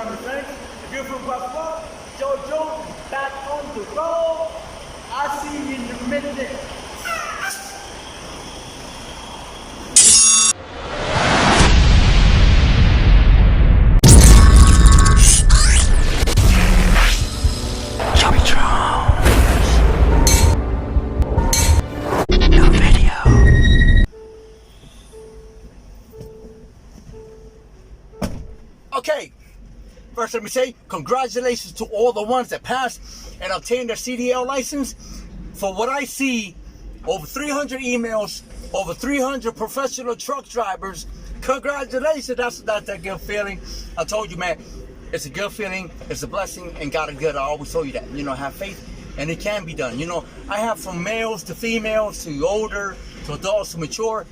family friends. If you're from Buffalo, Jojo is back on the road. I'll see you in a minute. Okay, first let me say congratulations to all the ones that passed and obtained their CDL license. For what I see, over 300 emails, over 300 professional truck drivers. Congratulations, that's a good feeling. I told you, man, it's a good feeling, it's a blessing, and God is good. I always told you that, have faith, and it can be done. I have from males to females to older to adults to mature,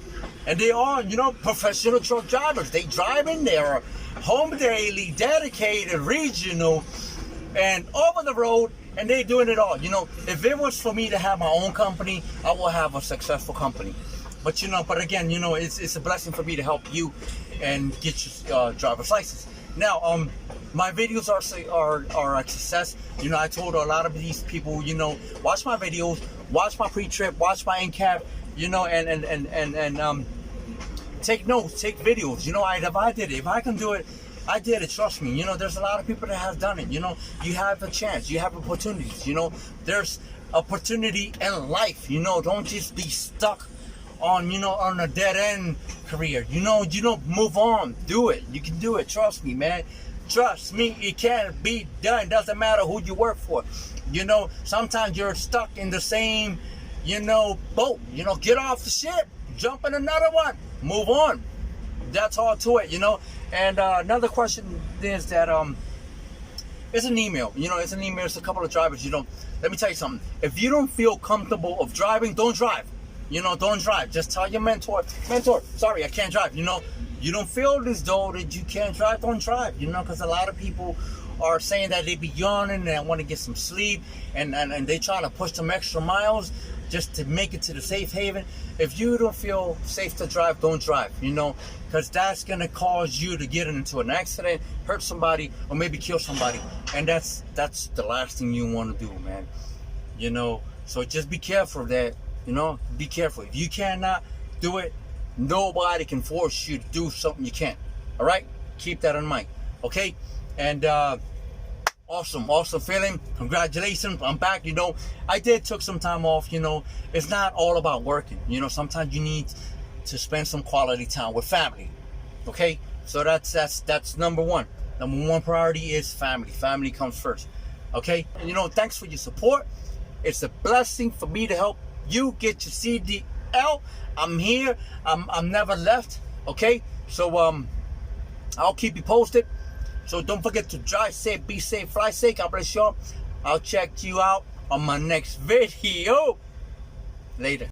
and they are, professional truck drivers. They driving, they're home daily, dedicated, regional, and over the road, and they doing it all. If it was for me to have my own company, I will have a successful company. But but again, it's a blessing for me to help you and get your driver's license. Now, my videos are a success. I told a lot of these people, watch my videos, watch my pre-trip, watch my NCAP, and take notes, take videos. If I did it, if I can do it, I did it. Trust me. There's a lot of people that have done it. You have a chance. You have opportunities. There's opportunity in life. Don't just be stuck on a dead end career. Move on. Do it. You can do it. Trust me, man. Trust me, it can be done. Doesn't matter who you work for. Sometimes you're stuck in the same, boat. Get off the ship, jump in another one, move on. That's all to it, And another question is that it's an email. It's an email. It's a couple of drivers. Let me tell you something. If you don't feel comfortable of driving, don't drive. Don't drive. Just tell your mentor, sorry, I can't drive. You don't feel as though that you can't drive, don't drive. Because a lot of people are saying that they be yawning and they want to get some sleep, and they trying to push some extra miles just to make it to the safe haven. If you don't feel safe to drive, don't drive, because that's going to cause you to get into an accident, hurt somebody, or maybe kill somebody. And that's the last thing you want to do, man. So just be careful of that, be careful. If you cannot do it, nobody can force you to do something you can't. All right? Keep that in mind. Okay? And awesome feeling. Congratulations. I'm back. I took some time off. It's not all about working. Sometimes you need to spend some quality time with family. Okay? So that's number one. Number one priority is family. Family comes first. Okay? Thanks for your support. It's a blessing for me to help you get your CDL. I'm here. I'm never left. Okay? So I'll keep you posted. So don't forget to drive safe, be safe, fly safe. God bless you all. I'll check you out on my next video. Later.